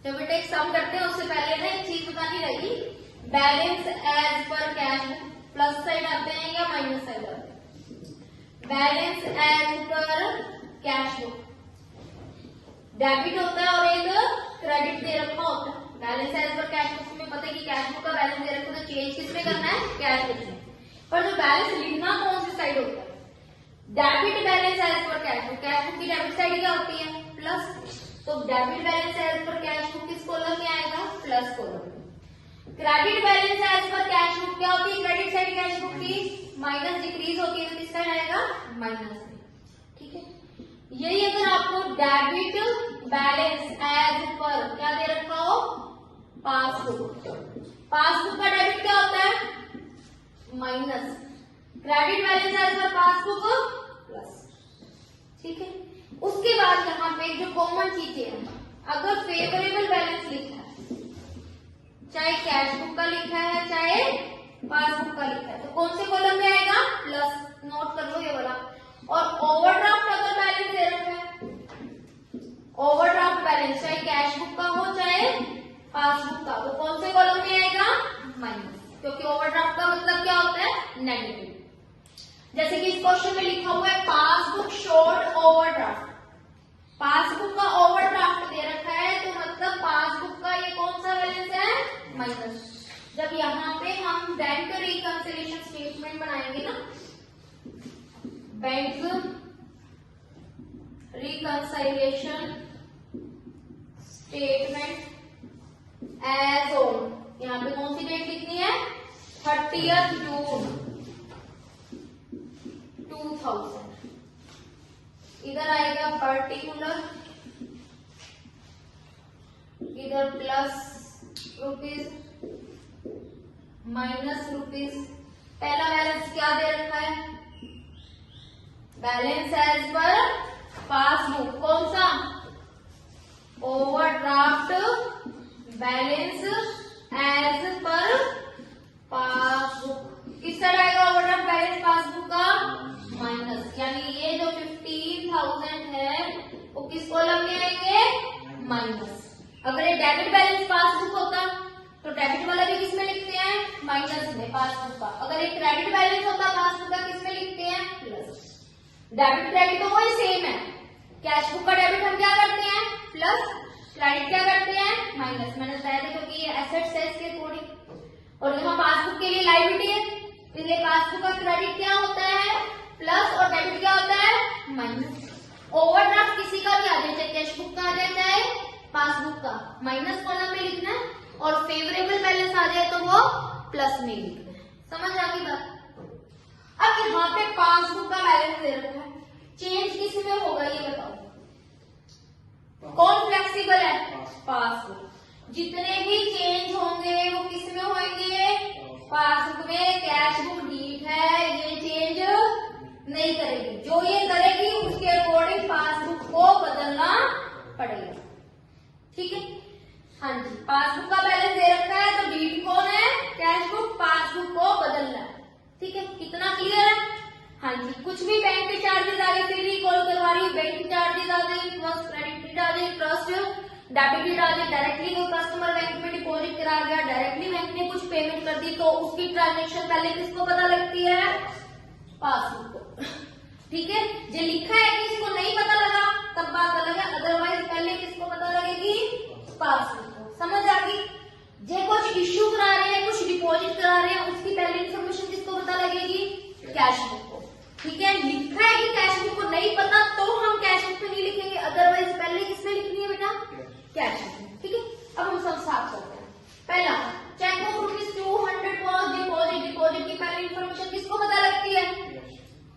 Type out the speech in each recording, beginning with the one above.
तो बेटा एक सम करते हैं, उससे पहले ना एक चीज बतानी रहेगी, balance as per cash book, plus side आते हैं या माइनस साइड आते हैं? Balance as per cash book debit होता है और एक क्रेडिट दे रखा होता है। Balance as per cash book में पता है कि कैश बुक का बैलेंस दे रखा, तो चेंज किसमें करना है? कैश बुक में। पर जो बैलेंस लिखना कौन सी साइड होता है? Debit balance as per cash book, cash book की डेबिट साइड क्या होती है? प्लस। तो debit balance as per cash book किस कॉलम में आएगा? Plus column. Credit balance as per cash book क्या होती है? क्रेडिट साइड कैश बुक की माइनस डिक्रीज होती है, तो किस साइड आएगा? माइनस में। ठीक है, यही अगर आपको डेबिट बैलेंस एज पर क्या दे रखा हो? पासबुक। पासबुक का डेबिट क्या होता है? Minus. Credit balance as per passbook plus. ठीक है, उसके बाद यहाँ पे जो कॉमन चीजें हैं, अगर फेवरेबल बैलेंस लिखा है, चाहे कैश बुक का लिखा है चाहे पासबुक का लिखा है, तो कौन से कॉलम में आएगा? प्लस। नोट कर लो ये वाला। और ओवरड्राफ्ट अगर बैलेंस दे रखा है, ओवरड्राफ्ट बैलेंस चाहे कैश बुक का हो चाहे पासबुक का, तो कौन से कॉलम में आएगा? माइनस, क्योंकि ओवरड्राफ्ट का मतलब क्या होता है? नेगेटिव। जैसे कि इस क्वेश्चन में लिखा हुआ है पासबुक शोड ओवरड्राफ्ट, पासबुक का ओवरड्राफ्ट दे रखा है, तो मतलब पासबुक का ये कौन सा बैलेंस है? माइनस। जब यहाँ पे हम बैंक रिकंसिलिएशन स्टेटमेंट बनाएंगे ना, bank reconciliation statement as on, यहाँ पे कौन सी डेट लिखनी है? 30 जून 2000। इधर आएगा पर्टिकुलर, इधर प्लस रुपीज माइनस रुपीज। पहला बैलेंस क्या दे रखा है? बैलेंस एज पर पासबुक, कौन सा? Overdraft balance as per passbook. किस तरह आएगा ओवरड्राफ्ट बैलेंस पासबुक का? माइनस। यानी ये जो 15,000 है वो किस कॉलम में आएंगे? माइनस। अगर ये डेबिट बैलेंस पासबुक होता तो डेबिट वाला भी किसमें लिखते हैं? माइनस में, पासबुक का। अगर एक क्रेडिट बैलेंस होता पासबुक का, किसमें लिखते हैं? प्लस। डेबिट क्रेडिट तो वही सेम है, कैश बुक का डेबिट हम क्या करते हैं? प्लस, क्रेडिट क्या करते हैं? माइनस। मैंने बताया था क्योंकि ये एसेट्स है इसके अकॉर्डिंग, और यहाँ पासबुक के लिए लायबिलिटी है, इसलिए पासबुक का क्रेडिट क्या होता है? प्लस, और डेबिट क्या होता है? माइनस। ओवरड्राफ्ट किसी का भी आ जाए, चाहे कैश बुक का आ जाए चाहे पासबुक का, माइनस कॉलम में लिखना है, और फेवरेबल बैलेंस आ जाए तो वो प्लस में लिखना है। समझ आ गई बात? अब यहाँ पे पासबुक का बैलेंस दे रखा है, चेंज किस में होगा ये बताओ? कौन फ्लेक्सिबल है? पासबुक। जितने भी चेंज होंगे वो किस में होंगे? पासबुक में। कैश बुक डीट है, ये चेंज नहीं करेगी, जो ये करेगी उसके अकॉर्डिंग पासबुक को बदलना पड़ेगा। ठीक है, हाँ जी। पासबुक का बैलेंस दे रखा है तो डीट कौन है? Cash book. पासबुक को बदलना है। ठीक है, कितना क्लियर है? हाँ जी। कुछ भी बैंक के चार्जेस आ गए, फिर रिकॉल करवा रही हूँ, बैंक चार्जेस आ गए, ट्रस्ट क्रेडिट आ गए, ट्रस्ट डेबिट आ गए, डायरेक्टली वो कस्टमर बैंक में डिपॉजिट करा गया, डायरेक्टली बैंक ने कुछ पेमेंट कर दी, तो उसकी ट्रांजेक्शन पहले किसको पता लगती है? पासबुक को। ठीक है, जो लिखा है किसको नहीं पता लगा तब बात अलग है, अदरवाइज पहले किसको पता लगेगी? पासबुक को। समझ आ गई? जो कुछ इश्यू करा रहे हैं, कुछ डिपॉजिट करा रहे हैं, उसकी पहले इन्फॉर्मेशन किसको पता लगेगी? कैश बुक को। ठीक है, लिखा है कि कैश बुक को नहीं पता तो हम कैश बुक पे नहीं लिखेंगे, अदरवाइज पहले किसमें लिखनी है बेटा? कैश बुक में। ठीक है, अब हम सब साफ करते हैं। पहला, cheque book ₹200 was deposit. Deposit की पहली इन्फॉर्मेशन किसको पता लगती है?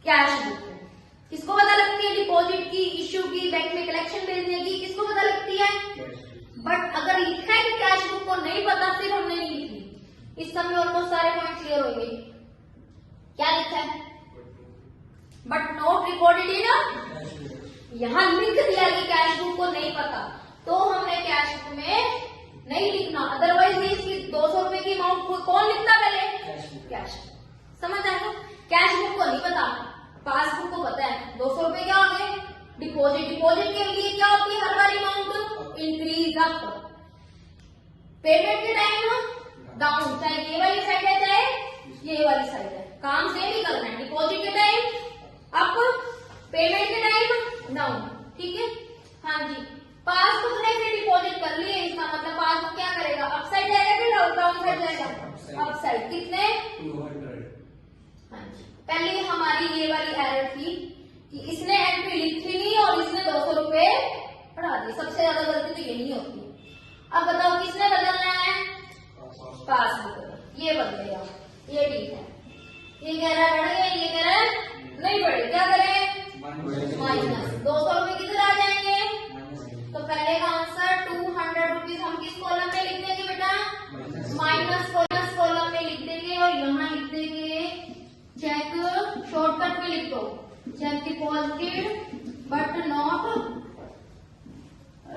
कैश बुक में। किसको पता लगती है? डिपॉजिट की, इश्यू की, बैंक में कलेक्शन भेजने की, किसको पता लगती है? बट अगर लिखा है कि कैश बुक को नहीं पता, फिर हमने नहीं लिखी। इस समय ऑलमोस्ट सारे पॉइंट क्लियर होंगे। क्या लिखा है? बट नोट रिकॉर्डेड इन, यहाँ लिख दिया कि कैश बुक को नहीं पता, तो हमने कैश बुक में नहीं लिखना, अदरवाइज इसकी 200 रुपए की अमाउंट कौन लिखता पहले? कैश। समझ आएगा? कैश बुक को नहीं पता, पासबुक को पता है। 200 रुपए क्या हो गए? डिपॉजिट। डिपॉजिट के लिए क्या होती है हर बार अमाउंट? Increase up. पेमेंट के टाइम डाउन, चाहे ये वाली साइड है चाहे ये वाली साइड है, काम सेम ही करना है। डिपॉजिट के टाइम अप, पेमेंट के टाइम डाउन, ठीक है। हाँ जी, पासबुक ने फिर डिपॉजिट कर लिए, इसका मतलब पासबुक क्या करेगा, अप साइड जाएगा कि डाउन साइड जाएगा, अप साइड। कितने 200। हाँ जी, पहले हमारी ये वाली एरर थी कि इसने एंट्री लिखी नहीं और इसने 200 रुपए बढ़ा दिए, सबसे ज्यादा गलती तो यही होती है। अब बताओ किसने बदलना है, पासबुक, ये बदलेगा, ये ठीक है। ये कह रहा है बढ़ गया, ये कह रहा है नहीं बढ़े, क्या करें, माइनस 200 रुपए किधर आ जाएंगे, तो पहले का आंसर 200 रुपीज हम किस कॉलम में लिख देंगे बेटा, माइनस कॉलम में लिख देंगे और यहाँ लिख देंगे चेक, शॉर्टकट में लिख दो, check deposited but not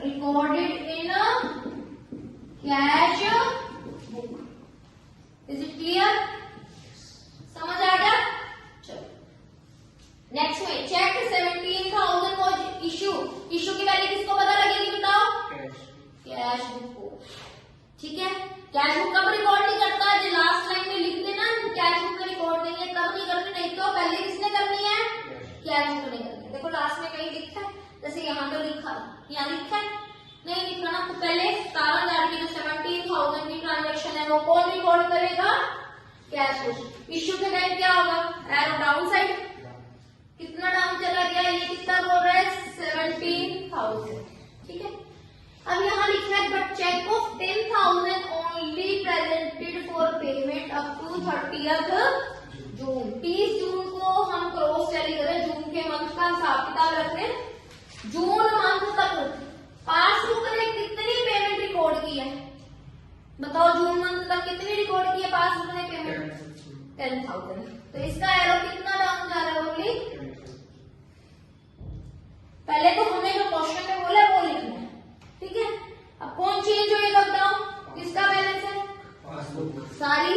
recorded in cash book. Is it clear, समझ आ गया। चलो नेक्स्ट में चेक 17,000 वॉज इशू की वैल्यू किसको पता लगेगी बताओ, कैश बुक को, ठीक है। कैश बुक कब रिकॉर्ड नहीं करता है, जो लास्ट लाइन में लिख देना कैश बुक का रिकॉर्ड नहीं है, तब नहीं करनी, नहीं तो पहले किसने करनी है, कैश बुक ने करनी है। देखो लास्ट में कहीं लिखा है, जैसे यहाँ पे लिखा, यहाँ लिखा है, नहीं लिखा ना, तो पहले 17,000 की जो 17,000 की ट्रांजेक्शन है वो कौन रिकॉर्ड करेगा, कैश बुक। इश्यू के टाइम क्या होगा, एरो डाउन साइड, कितना डाउन चला गया, ये कितना बोल रहा है 17,000, ठीक है। अब यहाँ लिखा है but cheque of 10,000 only presented for payment up to 30th June. 30 जून को हम क्रॉस चैली करें, जून के मंथ का हिसाब किताब रख रहे हैं, जून मंथ तक पासबुक ने कितनी पेमेंट रिकॉर्ड की है, बताओ जून मंथ तक कितनी रिकॉर्ड की है पासबुक ने पेमेंट, 10,000। तो इसका एरो कितना डाउन जा रहा है, ओनली। पहले तो हमें जो क्वेश्चन में बोला वो लिखना है, ठीक है। अब कौन चेंज होएगा बताओ, किसका बैलेंस है, सारी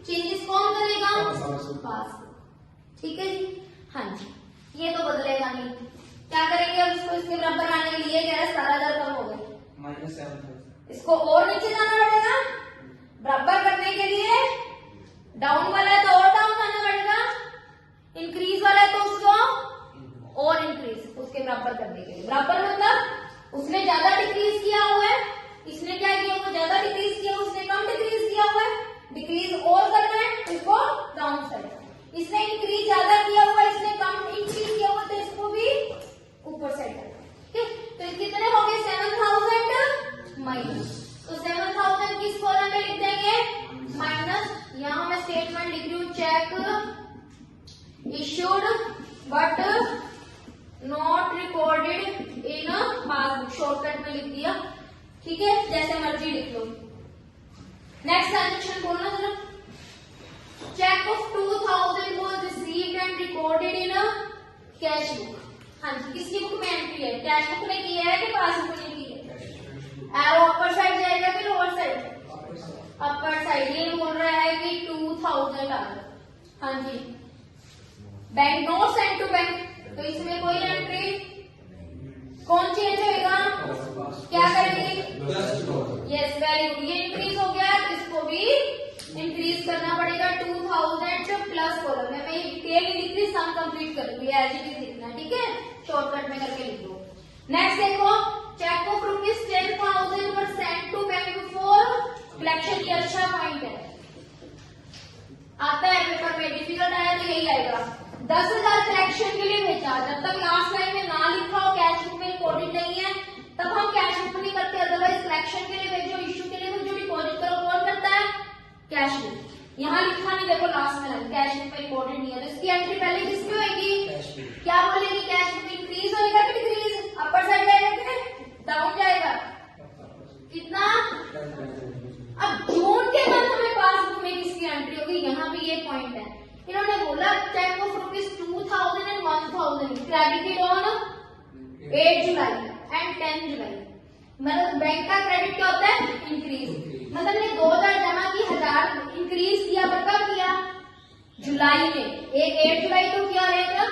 चेंजेस कौन करेगा, पासबुक, ठीक है जी। हाँ जी, ये तो बदलेगा नहीं, क्या करेंगे अब इसको, इसके बराबर आने के लिए क्या है, 17,000 कम हो गए, -7,000, इसको और नीचे जाना पड़ेगा, बराबर करने के लिए डाउन वाला है तो और डाउन करना पड़ेगा, इंक्रीज वाला है तो उसको और इंक्रीज, उसके बराबर करने के लिए। बराबर मतलब उसने ज्यादा डिक्रीज किया हुआ है, इसने क्या किया हुआ, ज्यादा डिक्रीज किया, उसने कम डिक्रीज किया हुआ है, डिक्रीज और करना है इसको डाउन साइड, इसने इंक्रीज ज्यादा किया हुआ, इसने कम इंक्रीज किया हुआ, तो इसको भी ऊपर साइड करना है, ठीक है। तो कितने हो गए 7,000 माइनस, तो 7,000 किस कॉलम में लिख देंगे, माइनस। यहाँ मैं स्टेटमेंट लिख रही हूँ, check issued but not recorded in passbook, shortcut में लिख दिया, ठीक है, जैसे मर्जी लिख लो। नेक्स्ट ट्रांजेक्शन बोलना जरा, cheque of 2,000 was received and recorded in cash book. हाँ जी, किसकी बुक में एंट्री है, कैश बुक ने की है कि पासबुक ने की है, एरो अपर साइड जाएगा कि लोअर साइड, अपर साइड। ये बोल रहा है कि 2,000 आ रहा, हाँ जी। Bank note send to bank, तो इसमें कोई एंट्री, कौन चेंज होएगा, क्या करेंगे, यस वेरी गुड, ये इंक्रीज हो गया तो इसको भी इंक्रीज करना पड़ेगा, 2,000 प्लस कॉलम में, मैं ये डिटेल नहीं लिख रही, सम कंप्लीट कर लूंगी, एज इट इज लिखना, ठीक है, शॉर्टकट में करके लिख दो। नेक्स्ट देखो, cheque of ₹10,000 were sent to bank for collection, ये अच्छा पॉइंट है, आता है पेपर में, डिफिकल्ट आया तो यही आएगा, 10,000 कलेक्शन के लिए भेजा। जब तक लास्ट लाइन में ना लिखा हो कैश बुक में रिकॉर्डेड नहीं है तब हम कैश बुक नहीं करते, अदरवाइज कलेक्शन के लिए भेजो, इश्यू के लिए भेजो, डिपॉजिट करो, कौन करता है, कैश बुक। यहाँ लिखा नहीं, देखो लास्ट में कैश बुक में रिकॉर्डेड नहीं है, तो इसकी एंट्री पहले किसकी होगी, क्या बोलेगी, कैश बुक इंक्रीज होगा कि डिक्रीज, अपर साइड जाएगा कि डाउन जाएगा, कितना। अब जून के मंथ में पासबुक में किसकी एंट्री होगी, यहाँ पे ये पॉइंट है, इन्होंने बोला cheque of ₹2,000 and 1,000 credited on 8 July and 10 July, मतलब बैंक का क्रेडिट क्या होता है, इंक्रीज, मतलब ने 2,000 जमा की, 1,000 इंक्रीज किया, पर कब किया, जुलाई में, एक 8 जुलाई को किया रहेगा,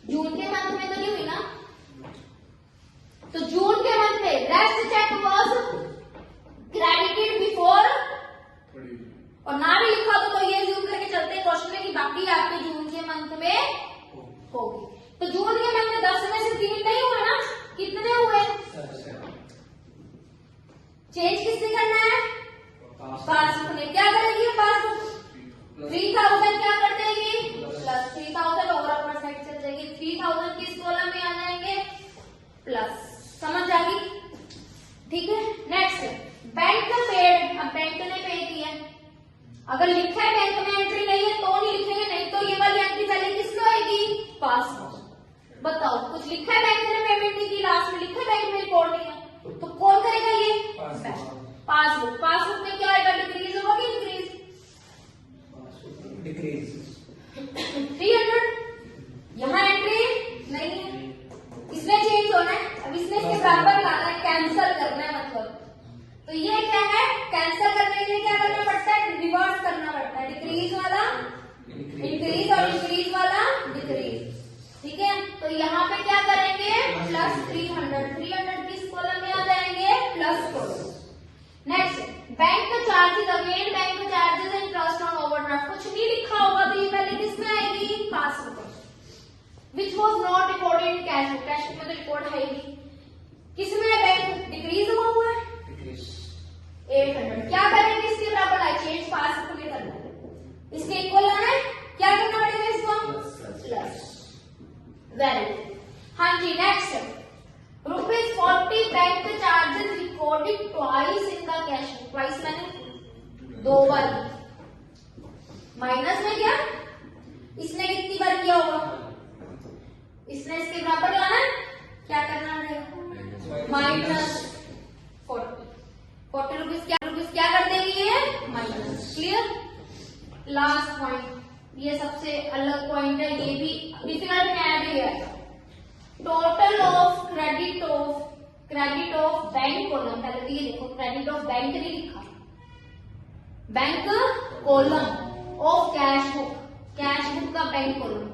जून के मंथ में तो नहीं हुई ना, तो जून के मंथ में rest cheque was credited before, और ना भी लिखा तो ये जूम करके चलते हैं क्वेश्चन में कि बाकी आपके जून के मंथ में होगी। तो जून के मंथ में 10 में से 3 नहीं हुए ना, कितने हुए? चेंज किससे करना है? पासबुक ने। क्या करेगी पासबुक? 3000 क्या कर देगी? प्लस 3000 और अपर साइड चल जाएगी। 3000 किस कॉलम में आ जाएंगे? प्लस। समझ आ गई? ठीक है। Next bank paid. अब बैंक ने पे किया, अगर लिखा है बैंक में एंट्री नहीं है तो नहीं लिखेंगे, नहीं तो ये वाली एंट्री पहले किसको आएगी? पासबुक। बताओ, कुछ लिखा है बैंक ने पेमेंट नहीं की, लास्ट में लिखा है बैंक में रिकॉर्ड नहीं है, तो कौन करेगा ये? पासबुक। पासबुक में क्या आएगा? डिक्रीज होगा कि इंक्रीज? डिक्रीज। 300 यहाँ एंट्री नहीं है, इसमें चेंज होना है। अब इसने इसके बराबर लाना है, कैंसिल करना है मतलब। तो ये क्या है? कैंसिल करने के लिए क्या करना पड़ता है? रिवर्स करना पड़ता है। डिक्रीज वाला इंक्रीज और इंक्रीज वाला डिक्रीज। ठीक है। तो यहाँ पे क्या करेंगे? प्लस 300। 300 किस कॉलम में आ जाएंगे? Plus column. Next bank charges. Again bank charges and interest on overdraft. कुछ नहीं लिखा होगा तो ये पहले किसमें आएगी? Passbook. Which was not recorded in cash book. Cash book में तो रिकॉर्ड है ही नहीं। किसमें बैंक डिक्रीज हुआ है? 800। क्या करेंगे? इसके बराबर है, चेंज पासबुक में करना है, इसके इक्वल आना है। क्या करना पड़ेगा इसको? प्लस। Very good. हाँ जी। Next ₹40 bank charges recorded twice in the cash book. Twice मैंने 2 बार। माइनस में क्या? इसने कितनी बार किया होगा? इसने इसके बराबर लाना है। क्या करना पड़ेगा? Minus 40 rupees. क्या कर देगी ये? माइनस। क्लियर? लास्ट पॉइंट, ये सबसे अलग पॉइंट है, ये भी डिफिकल्ट में ऐड है। Total of credit of bank column. पहले तो ये देखो, क्रेडिट ऑफ बैंक नहीं लिखा, bank column of cash book. Cash book का बैंक कॉलम,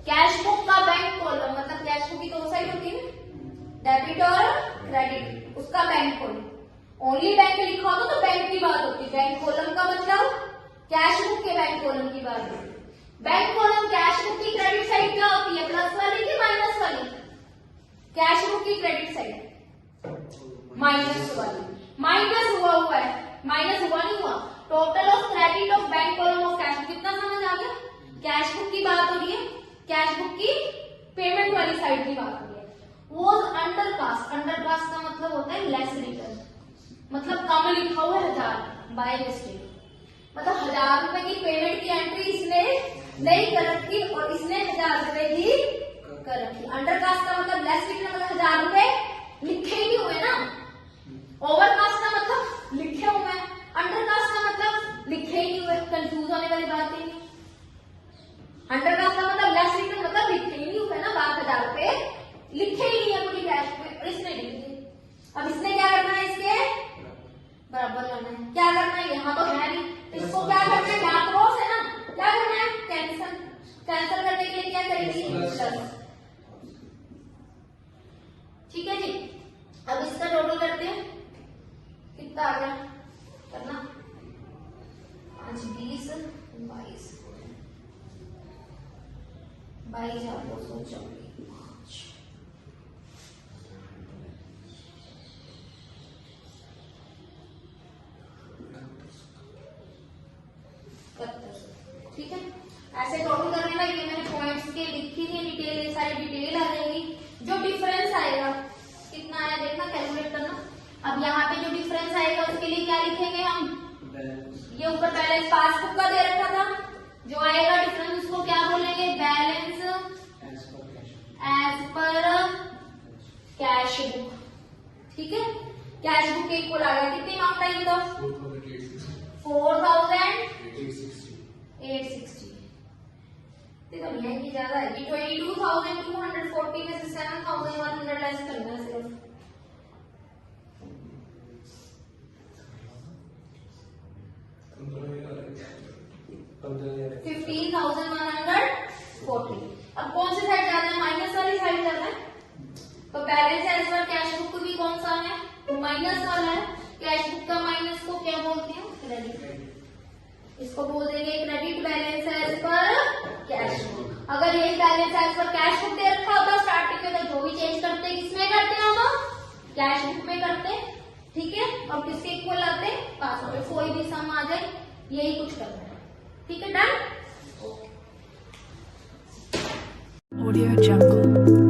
कैश बुक का बैंक कॉलम मतलब कैश बुक की 2 साइड होती है, डेबिट और क्रेडिट, उसका बैंक कॉलम। ओनली बैंक लिखा होता तो बैंक की बात होती, बैंक कॉलम का मतलब कैश बुक के बैंक कॉलम की बात होती। बैंक कॉलम कैश बुक की क्रेडिट साइड क्या होती है? प्लस वाली कि माइनस वाली? कैश बुक की क्रेडिट साइड माइनस वाली। माइनस हुआ है, माइनस हुआ नहीं हुआ। Total of credit of bank column of cash book. कितना समझ आ गया? कैश बुक की बात हो रही है, कैश बुक की पेमेंट वाली साइड की बात हो रही है। वो अंडरकास्ट। अंडरकास्ट का मतलब होता है लेस रिटर्न, मतलब कम लिखा हुआ है 1000 बाय मिस्टेक, मतलब 1000 रुपए की पेमेंट की एंट्री इसने नहीं कर रखी और इसने 1000 रुपए की कर रखी। अंडरकास्ट का मतलब लेस रिटर्न, मतलब 1000 रुपए लिखे ही नहीं हुए ना। ओवरकास्ट का मतलब लिखे हुए हैं, अंडरकास्ट का मतलब लिखे ही नहीं हुए। कंफ्यूज होने वाली बात ही नहीं। अंडरकास्ट का मतलब लेस रिटर्न मतलब लिखे ही नहीं हुए ना, 1000 रुपए लिखे ही नहीं है पूरी कैश में और इसने लिख दिए। अब इसने क्या करना है? इसके बराबर लाना है। क्या करना है? यहाँ तो है नहीं, इसको क्या करना है? यहाँ क्रॉस है ना, क्या करना है? कैंसिल। कैंसिल करने के लिए क्या करेंगे? प्लस। ठीक है जी। अब इसका टोटल करते हैं, कितना आ गया? करना 5 20 22 22,224। ठीक है। ऐसे टोटल करने में ये मैंने पॉइंट्स के लिखी थी डिटेल, ये सारी डिटेल आ जाएगी। जो डिफरेंस आएगा कितना आया देखना, कैलकुलेट करना। अब यहाँ पे जो डिफरेंस आएगा उसके लिए क्या लिखेंगे हम? ये ऊपर बैलेंस पासबुक का दे रखा था, जो आएगा डिफरेंस उसको क्या बोलेंगे? Balance as per cash book. ठीक है। कैश बुक के इक्वल आ गया। कितनी अमाउंट आई बताओ? 4860। देखो नहीं की ज्यादा है, 22,240 में से 7,100 लेस करना है सिर्फ। $15,140। अब कौन सी साइड जाना है? माइनस वाली साइड जाना है। तो balance as per cash book भी कौन सा है? तो माइनस वाला है। कैश बुक का माइनस को क्या बोलते हैं, क्रेडिट। इसको बोल देंगे credit balance as per cash book. अगर ये balance as per cash book दे रखा होता स्टार्टिंग में, तो जो भी चेंज करते किसमें करते हैं हम, कैश बुक में करते, ठीक है। और किसके इक्वल आते, पास होते, कोई भी सम आ जाए यही कुछ करना है, ठीक है। डन। Audio Jungle.